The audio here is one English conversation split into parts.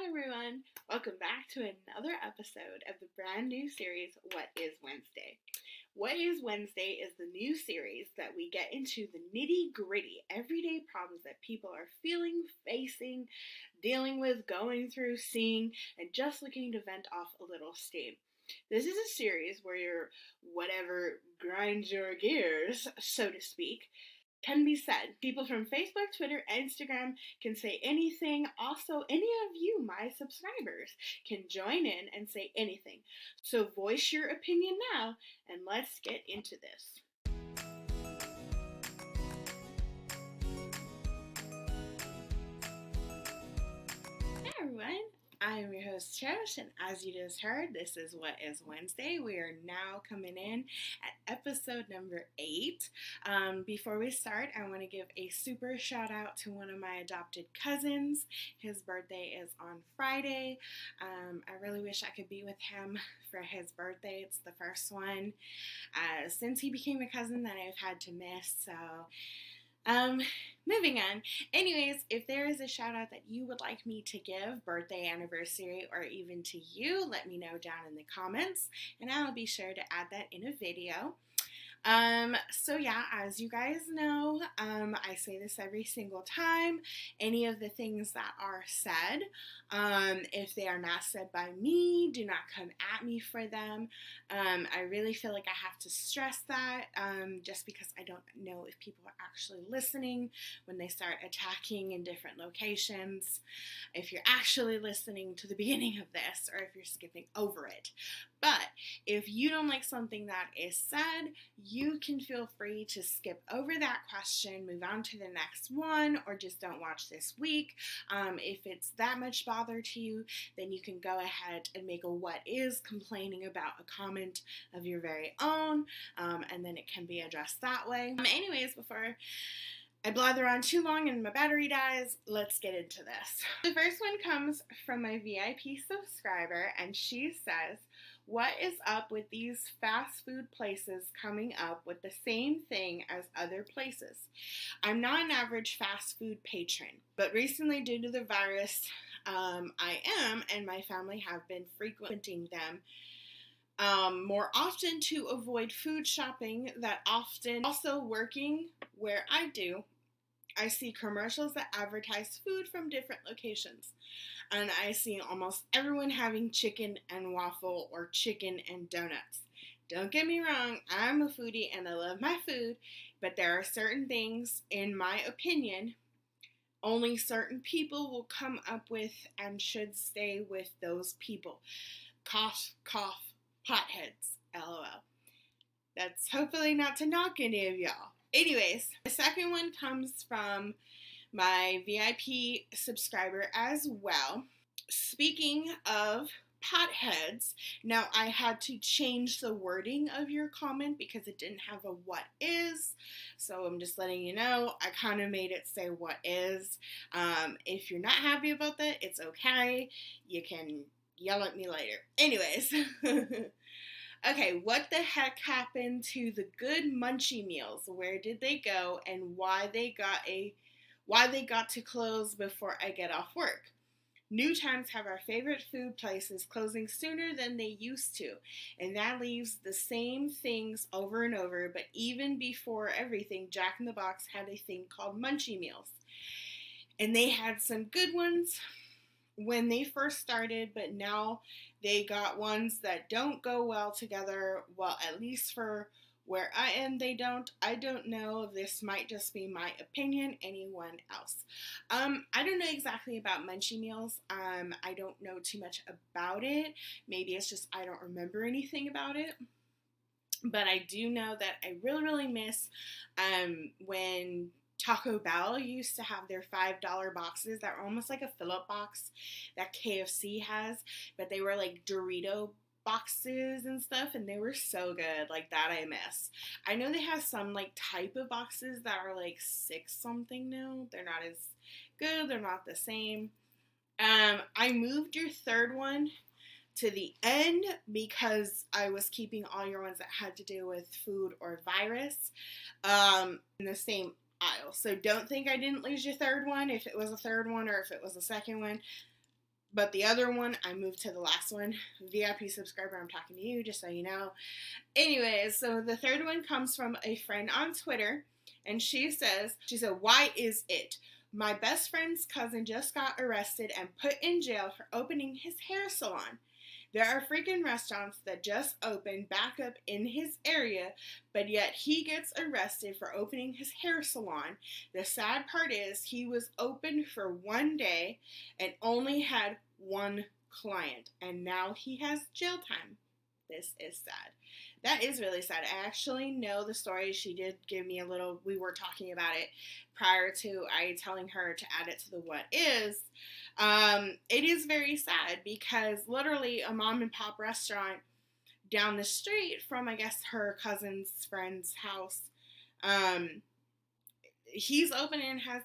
Hi everyone! Welcome back to another episode of the brand new series, What is Wednesday? What is Wednesday is the new series that we get into the nitty gritty, everyday problems that people are feeling, facing, dealing with, going through, seeing, and just looking to vent off a little steam. This is a series where your whatever grinds your gears, so to speak, can be said. People from Facebook, Twitter, Instagram can say anything. Also, any of you, my subscribers, can join in and say anything. So voice your opinion now, and let's get into this. Hey everyone! I am your host, Trish, and as you just heard, this is What is Wednesday. We are now coming in at episode number 8. Before we start, I want to give a super shout out to one of my adopted cousins. His birthday is on Friday. I really wish I could be with him for his birthday. It's the first one since he became a cousin that I've had to miss, so... Moving on. Anyways, if there is a shout out that you would like me to give, birthday, anniversary, or even to you, let me know down in the comments, and I'll be sure to add that in a video. So yeah, as you guys know, I say this every single time, any of the things that are said, if they are not said by me, do not come at me for them. I really feel like I have to stress that, just because I don't know if people are actually listening when they start attacking in different locations, if you're actually listening to the beginning of this, or if you're skipping over it. But if you don't like something that is said, you can feel free to skip over that question, move on to the next one, or just don't watch this week. If it's that much bother to you, then you can go ahead and make a what is complaining about a comment of your very own, and then it can be addressed that way. Anyways, before I blather on too long and my battery dies, let's get into this. The first one comes from my VIP subscriber, and she says, "What is up with these fast food places coming up with the same thing as other places? I'm not an average fast food patron, but recently due to the virus, I am and my family have been frequenting them more often to avoid food shopping that often. Also working where I do, I see commercials that advertise food from different locations, and I see almost everyone having chicken and waffle or chicken and donuts. Don't get me wrong, I'm a foodie and I love my food, but there are certain things, in my opinion, only certain people will come up with and should stay with those people. Cough, cough, potheads, LOL. That's hopefully not to knock any of y'all. Anyways, the second one comes from my VIP subscriber as well. Speaking of potheads, now I had to change the wording of your comment because it didn't have a what is, so I'm just letting you know, I kind of made it say what is. If you're not happy about that, it's okay. You can yell at me later. Anyways. Okay, what the heck happened to the good Munchie meals? Where did they go, and why they got to close before I get off work? New times have our favorite food places closing sooner than they used to, and that leaves the same things over and over. But even before everything, Jack in the Box had a thing called Munchie meals, and they had some good ones when they first started, but now they got ones that don't go well together. Well, at least for where I am, they don't. I don't know. This might just be my opinion. Anyone else? I don't know exactly about Munchie meals. I don't know too much about it. Maybe it's just I don't remember anything about it. But I do know that I really, really miss when Taco Bell used to have their $5 boxes that were almost like a fill-up box that KFC has, but they were like Dorito boxes and stuff, and they were so good. Like, that I miss. I know they have some like type of boxes that are like 6 something now. They're not as good. They're not the same. I moved your third one to the end because I was keeping all your ones that had to do with food or virus in the same aisle. So don't think I didn't lose your third one if it was a third one or if it was a second one. But the other one, I moved to the last one. VIP subscriber, I'm talking to you, just so you know. Anyways, so the third one comes from a friend on Twitter, and she said, why is it? My best friend's cousin just got arrested and put in jail for opening his hair salon. There are freaking restaurants that just opened back up in his area, but yet he gets arrested for opening his hair salon. The sad part is he was open for one day and only had one client, and now he has jail time. This is sad. That is really sad. I actually know the story. She did give me a little, we were talking about it prior to I telling her to add it to the what is. It is very sad because literally a mom and pop restaurant down the street from, I guess, her cousin's friend's house, he's open and has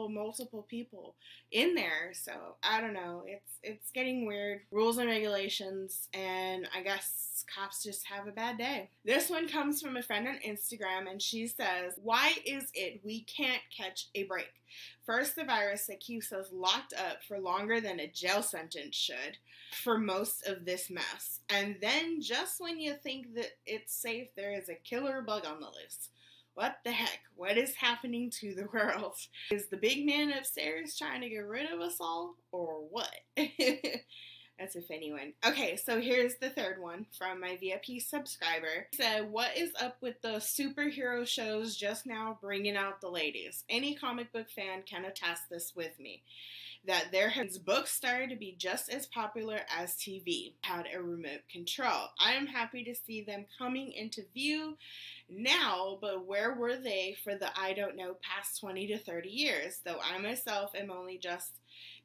multiple people in there. So I don't know. It's getting weird. Rules and regulations, and I guess cops just have a bad day. This one comes from a friend on Instagram, and she says, why is it we can't catch a break? First, the virus that keeps us locked up for longer than a jail sentence should for most of this mess. And then just when you think that it's safe, there is a killer bug on the loose. What the heck? What is happening to the world? Is the big man upstairs trying to get rid of us all, or what? That's a funny one. Okay, so here's the third one from my VIP subscriber. He said, what is up with the superhero shows just now bringing out the ladies? Any comic book fan can attest this with me. That there has books started to be just as popular as TV had a remote control. I am happy to see them coming into view now, but where were they for the I don't know past 20 to 30 years? Though I myself am only just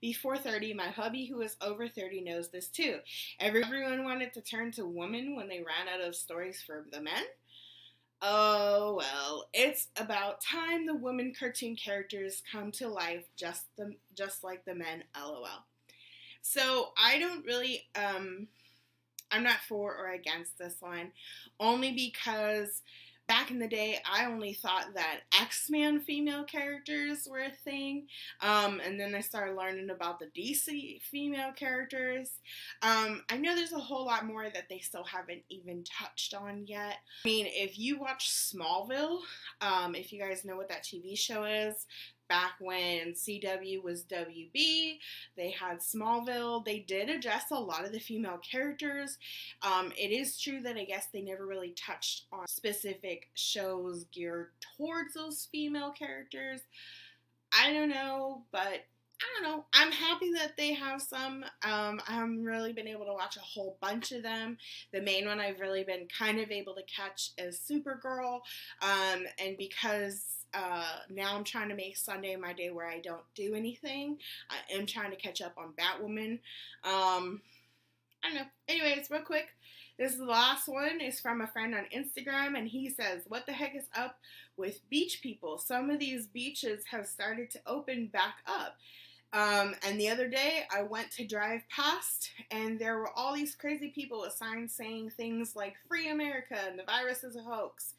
before 30, my hubby who is over 30 knows this too. Everyone wanted to turn to women when they ran out of stories for the men. Oh, well, it's about time the women cartoon characters come to life just like the men, lol. So I don't really, I'm not for or against this one, only because back in the day, I only thought that X-Men female characters were a thing, and then I started learning about the DC female characters. I know there's a whole lot more that they still haven't even touched on yet. I mean, if you watch Smallville, if you guys know what that TV show is, back when CW was WB, they had Smallville. They did address a lot of the female characters. It is true that I guess they never really touched on specific shows geared towards those female characters. I don't know, but I don't know. I'm happy that they have some. I haven't really been able to watch a whole bunch of them. The main one I've really been kind of able to catch is Supergirl, and because now I'm trying to make Sunday my day where I don't do anything. I am trying to catch up on Batwoman. I don't know. Anyways, real quick, this is the last one. It's from a friend on Instagram, and he says, what the heck is up with beach people? Some of these beaches have started to open back up. And the other day I went to drive past, and there were all these crazy people with signs saying things like "Free America" and "The virus is a hoax,"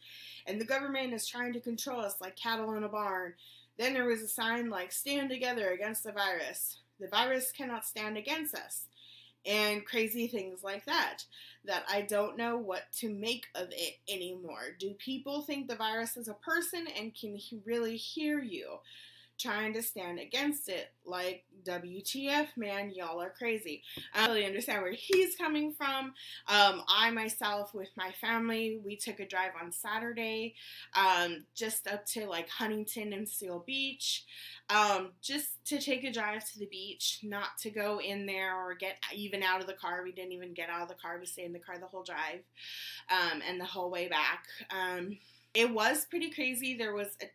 and "The government is trying to control us like cattle in a barn." Then there was a sign like "Stand together against the virus. The virus cannot stand against us." And crazy things like that I don't know what to make of it anymore. Do people think the virus is a person and can he really hear you? Trying to stand against it, like, WTF, man, y'all are crazy. I don't really understand where he's coming from. I myself, with my family, we took a drive on Saturday, just up to like Huntington and Seal Beach, just to take a drive to the beach, not to go in there or get even out of the car. We didn't even get out of the car. We stayed in the car the whole drive, and the whole way back. It was pretty crazy. There was a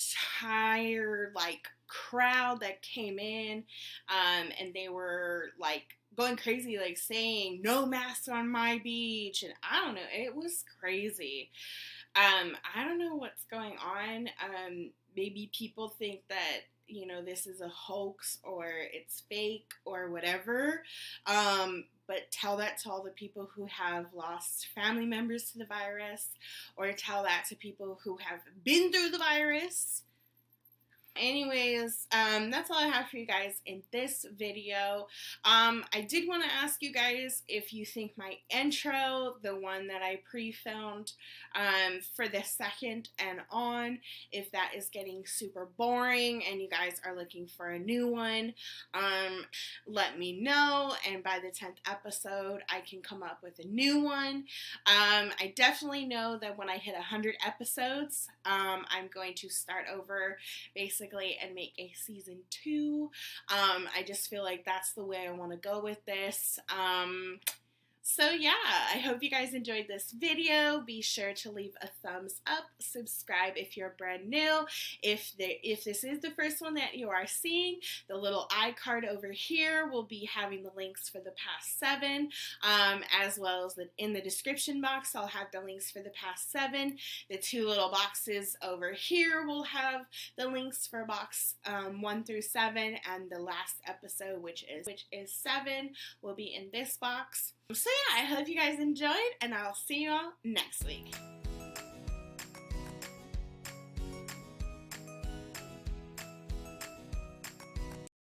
entire, like, crowd that came in, and they were, like, going crazy, like, saying, "No masks on my beach," and I don't know, it was crazy. I don't know what's going on. Maybe people think that, you know, this is a hoax or it's fake or whatever. But tell that to all the people who have lost family members to the virus, or tell that to people who have been through the virus. Anyways, that's all I have for you guys in this video. I did want to ask you guys if you think my intro, the one that I pre-filmed for the second and on, if that is getting super boring and you guys are looking for a new one, let me know, and by the 10th episode I can come up with a new one. I definitely know that when I hit 100 episodes, I'm going to start over basically and make a season 2. I just feel like that's the way I want to go with this. So yeah, I hope you guys enjoyed this video. Be sure to leave a thumbs up, subscribe if you're brand new. If this is the first one that you are seeing, the little iCard over here will be having the links for the past 7, as well as in the description box, I'll have the links for the past 7. The 2 little boxes over here will have the links for box 1 through 7, and the last episode, which is 7, will be in this box. So yeah, I hope you guys enjoyed, and I'll see you all next week.